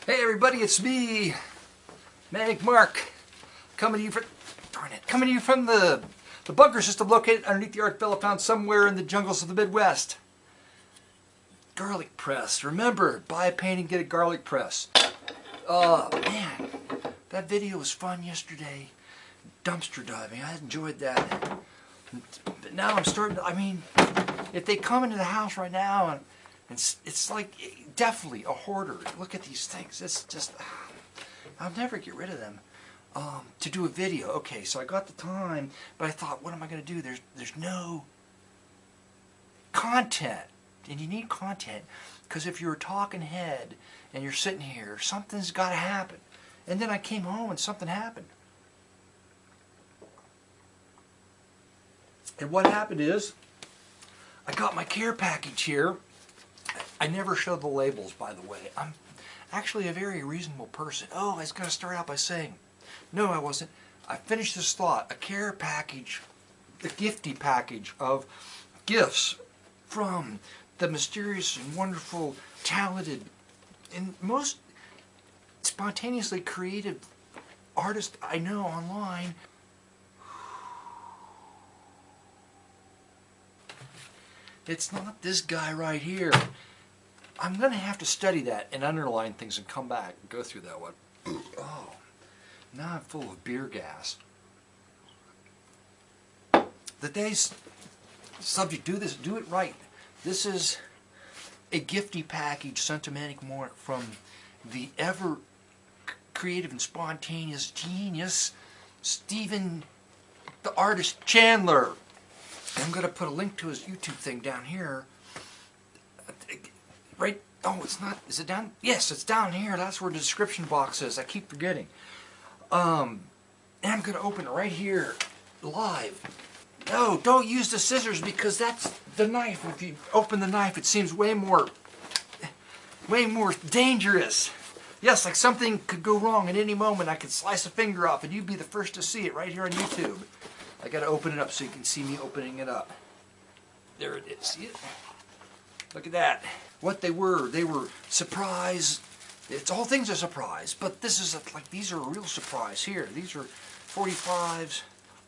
Hey everybody, it's me, Manic Mark, coming to you from, coming to you from the bunker system located underneath the Ark Villa found somewhere in the jungles of the Midwest. Garlic press. Remember, buy a painting, get a garlic press. Man, that video was fun yesterday. Dumpster diving, I enjoyed that. But now I'm starting to, if they come into the house right now and it's like definitely a hoarder. Look at these things. It's just, I'll never get rid of them. To do a video. Okay, so I got the time, but I thought, what am I going to do? There's no content. And you need content, because if you're a talking head and you're sitting here, something's got to happen. And then I came home and something happened. And what happened is, I got my care package here. I never show the labels, by the way. I'm actually a very reasonable person. Oh, I was going to start out by saying, no, I wasn't. I finished this thought. A care package, the Giftie package of gifts from the mysterious and wonderful, talented, and most spontaneously creative artist I know online. It's not this guy right here. I'm going to have to study that and underline things and come back and go through that one. Oh, now I'm full of beer gas. The day's subject, do it right. This is a Giftie package sent to Manic Mark from the ever creative and spontaneous genius, Steven, the artist Chandler. I'm going to put a link to his YouTube thing down here. Right? Oh, it's not. Is it down? Yes, it's down here. That's where the description box is. I keep forgetting. And I'm going to open it right here, live. No, don't use the scissors because that's the knife. If you open the knife, it seems way more dangerous. Yes, like something could go wrong at any moment. I could slice a finger off and you'd be the first to see it right here on YouTube. I got to open it up so you can see me opening it up. There it is. See it? Look at that. What they were surprise. It's all things a surprise, but this is like these are a real surprise here. These are 45s.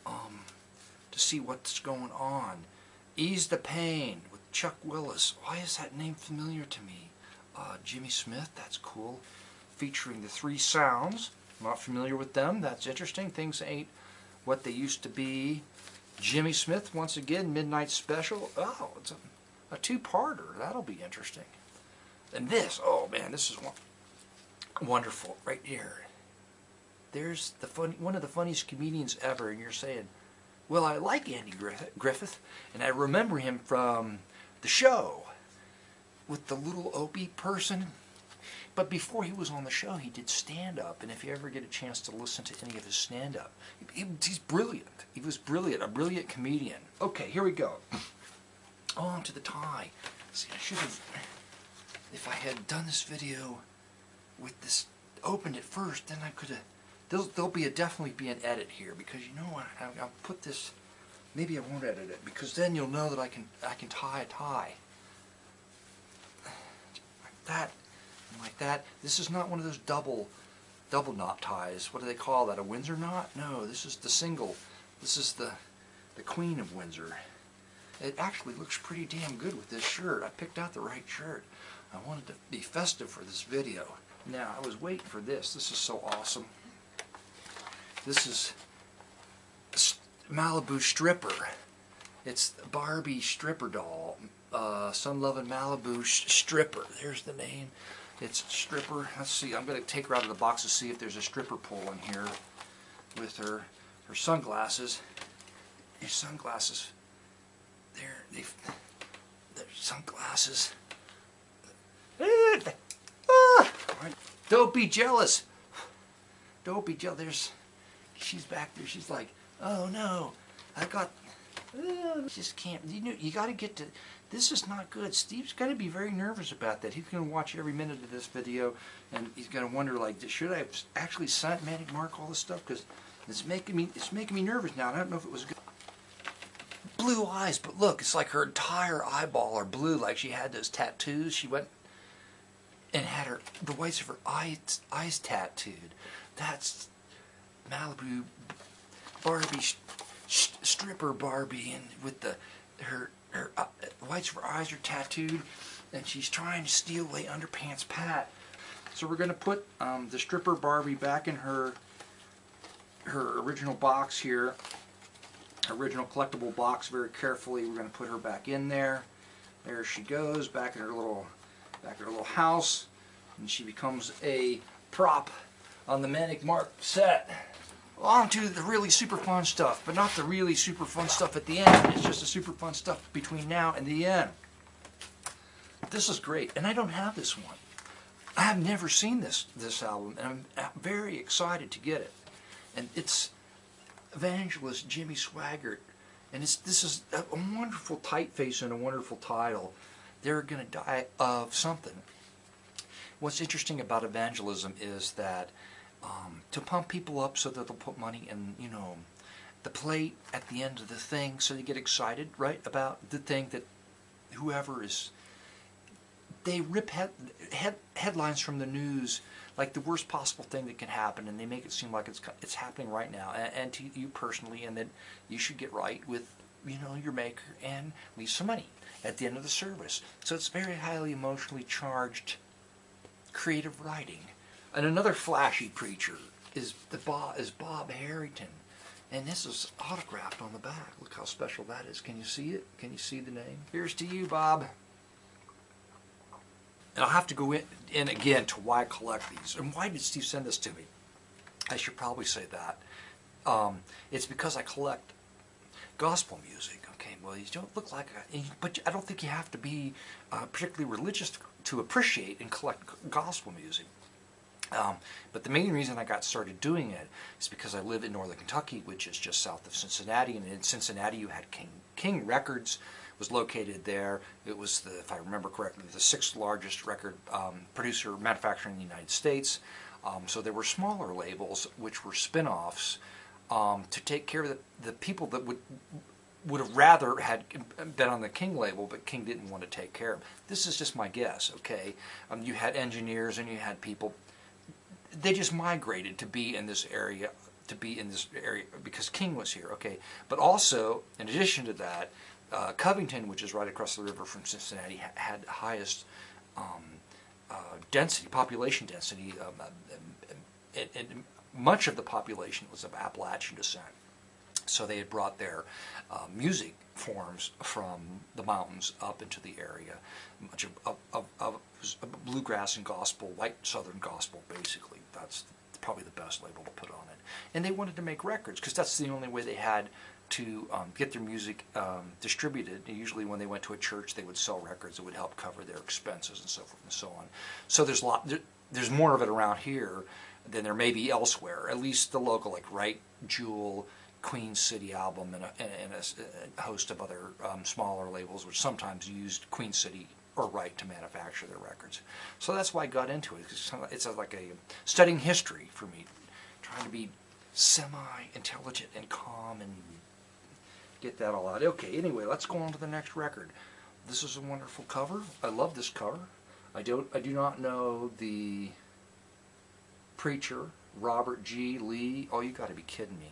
To see what's going on. Ease the Pain with Chuck Willis. Why is that name familiar to me? Jimmy Smith. That's cool. Featuring the Three Sounds. Not familiar with them. That's interesting. Things ain't what they used to be. Jimmy Smith once again. Midnight Special. Oh, it's a two-parter. That'll be interesting. And this, oh man, this is wonderful right here. There's one of the funniest comedians ever, and you're saying, well, I like Andy Griffith, and I remember him from the show with the little Opie person. But before he was on the show, he did stand-up, and if you ever get a chance to listen to any of his stand-up, he's brilliant. He was brilliant, a brilliant comedian. Okay, here we go. On to the tie. See, I should have, if I had done this video with this, opened it first, then I could have, there'll definitely be an edit here, because you know what, I'll put this, maybe I won't edit it, because then you'll know that I can tie a tie. Like that, and like that. This is not one of those double knot ties. What do they call that, a Windsor knot? No, this is the single. This is the Queen of Windsor. It actually looks pretty damn good with this shirt. I picked out the right shirt. I wanted to be festive for this video. Now, I was waiting for this. This is so awesome. This is Malibu Stripper. It's Barbie stripper doll. Sun-loving Malibu stripper. There's the name. It's stripper. Let's see. I'm going to take her out of the box to see if there's a stripper pole in here with her sunglasses. Her sunglasses. Their sunglasses. Don't be jealous. Don't be jealous. She's back there. She's like, oh no, I got. Just can't. You got to get to. This is not good. Steve's going to be very nervous about that. He's going to watch every minute of this video, and he's going to wonder, like, should I have actually sent Manic Mark all this stuff? Because it's making me nervous now. I don't know if it was good. Blue eyes, but look, it's like her entire eyeball are blue, like she had those tattoos. She went and had the whites of her eyes tattooed. That's Malibu Barbie, stripper Barbie, and with her whites of her eyes are tattooed, and she's trying to steal away Underpants Pat. So we're going to put the stripper Barbie back in her original box here, original collectible box, very carefully. We're going to put her back in there. There she goes, back in her little house, and she becomes a prop on the Manic Mark set. On to the really super fun stuff, but not the really super fun stuff at the end. It's just the super fun stuff between now and the end. This is great, and I don't have this one. I have never seen this album, and I'm very excited to get it. And it's Evangelist Jimmy Swaggart, and this is a wonderful typeface and a wonderful title. They're going to die of something. What's interesting about evangelism is that to pump people up so that they'll put money in, the plate at the end of the thing, so they get excited, right, about the thing that whoever is. They rip headlines from the news like the worst possible thing that can happen, and they make it seem like it's happening right now, and to you personally, and that you should get right with your maker and leave some money at the end of the service. So it's very highly emotionally charged, creative writing. And another flashy preacher is Bob Harrington, and this is autographed on the back. Look how special that is. Can you see it? Can you see the name? Here's to you, Bob. And I'll have to go in again to why I collect these. And why did Steve send this to me? I should probably say that. It's because I collect gospel music. Okay, well, you don't look like but I don't think you have to be particularly religious to appreciate and collect gospel music. But the main reason I got started doing it is because I live in northern Kentucky, which is just south of Cincinnati. And in Cincinnati, you had King Records was located there. It was, if I remember correctly, the 6th largest record producer manufacturer in the United States. So there were smaller labels, which were spin-offs, to take care of the people that would have rather had been on the King label, but King didn't want to take care of them. This is just my guess, okay? You had engineers and you had people. They just migrated to be in this area, because King was here, okay? But also, in addition to that, Covington, which is right across the river from Cincinnati, had the highest population density, and much of the population was of Appalachian descent. So they had brought their music forms from the mountains up into the area, much of bluegrass and gospel, white southern gospel, basically. That's probably the best label to put on it. And they wanted to make records, because that's the only way they had to get their music distributed. Usually when they went to a church, they would sell records that would help cover their expenses and so forth and so on. So there's more of it around here than there may be elsewhere, at least the local, like Right Jewel, Queen City album, and a host of other smaller labels, which sometimes used Queen City or Right to manufacture their records. So that's why I got into it. It's like a studying history for me, trying to be semi-intelligent and calm and get that all out. Okay, anyway, let's go on to the next record. This is a wonderful cover. I love this cover. I do not know the preacher, Robert G. Lee. Oh, you got to be kidding me.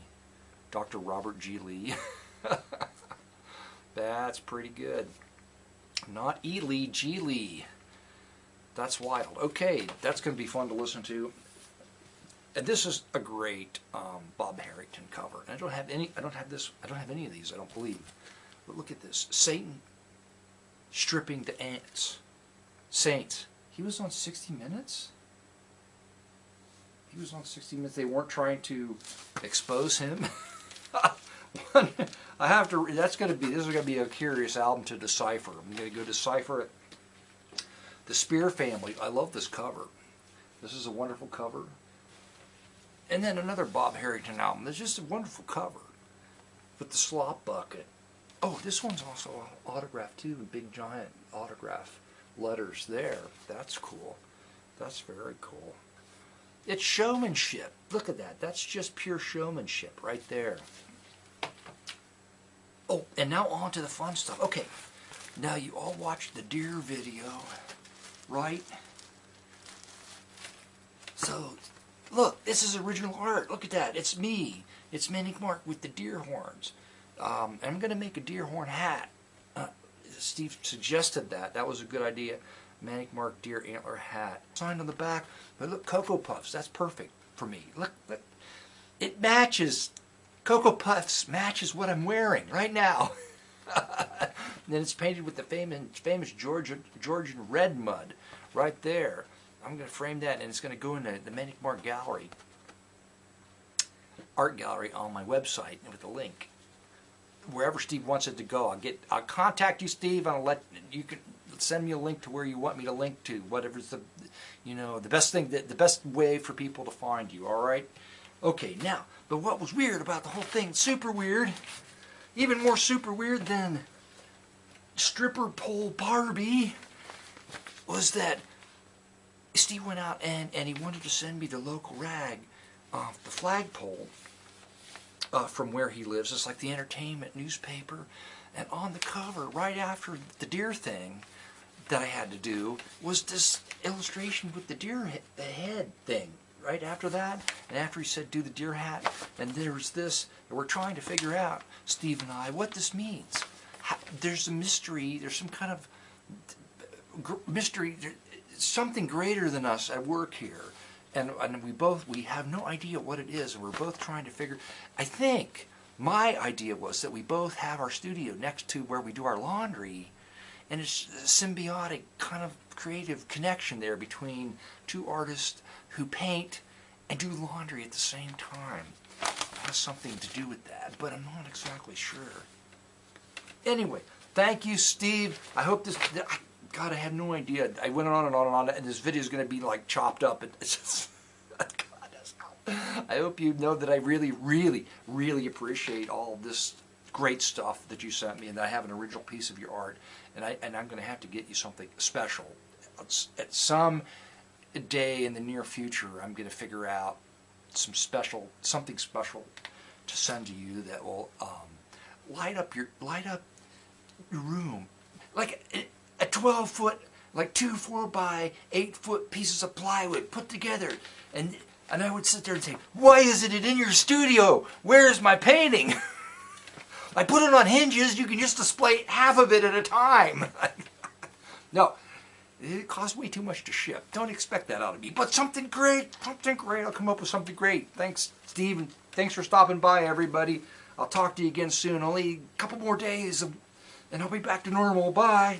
Dr. Robert G. Lee. That's pretty good. Not E. Lee, G. Lee. That's wild. Okay, that's going to be fun to listen to. And this is a great Bob Harrington cover. And I don't have any of these, I don't believe. But look at this. Satan stripping the ants. Saints. He was on 60 Minutes? He was on 60 Minutes. They weren't trying to expose him. This is going to be a curious album to decipher. I'm going to go decipher it. The Spear Family. I love this cover. This is a wonderful cover. And then another Bob Harrington album. It's just a wonderful cover with the slop bucket. Oh, this one's also autographed too, big giant autograph letters there. That's cool. That's very cool. It's showmanship. Look at that. That's just pure showmanship right there. Oh, and now on to the fun stuff. Okay, now you all watched the deer video, right? Look, this is original art. Look at that. It's me. It's Manic Mark with the deer horns. I'm going to make a deer horn hat. Steve suggested that. That was a good idea. Manic Mark deer antler hat. Signed on the back. But look, Cocoa Puffs. That's perfect for me. Look. It matches. Cocoa Puffs matches what I'm wearing right now. And then it's painted with the famous Georgian red mud right there. I'm going to frame that, and it's going to go in the Manic Mark gallery, art gallery on my website with a link. Wherever Steve wants it to go, I'll contact you, Steve. You can send me a link to where you want me to link to. Whatever's the best way for people to find you. All right. Okay. Now, but what was weird about the whole thing? Super weird. Even more super weird than stripper pole Barbie was that Steve went out and he wanted to send me the local rag off the flagpole from where he lives. It's like the entertainment newspaper. And on the cover, right after the deer thing that I had to do, was this illustration with the deer head thing. Right after that, and after he said do the deer hat, and there's this, and we're trying to figure out, Steve and I, what this means. There's a mystery, there's some kind of mystery, something greater than us at work here. And we have no idea what it is, and we're both trying to figure. I think my idea was that we both have our studio next to where we do our laundry, and it's a symbiotic kind of creative connection there between two artists who paint and do laundry at the same time. It has something to do with that, but I'm not exactly sure. Anyway, thank you, Steve. I hope this... God, I had no idea. I went on and on and on, and this video is going to be like chopped up. It's just, God, I hope you know that I really, really, really appreciate all of this great stuff that you sent me, and that I have an original piece of your art, and I'm going to have to get you something special. At some day in the near future, I'm going to figure out something special to send to you that will light up your room, like a 12-foot, like 2 4-by-8-foot pieces of plywood put together, and I would sit there and say, why isn't it in your studio? Where's my painting? I put it on hinges. You can just display half of it at a time. No, it costs way too much to ship. Don't expect that out of me. But something great. I'll come up with something great. Thanks, Steve, and thanks for stopping by, everybody. I'll talk to you again soon. Only a couple more days, and I'll be back to normal. Bye.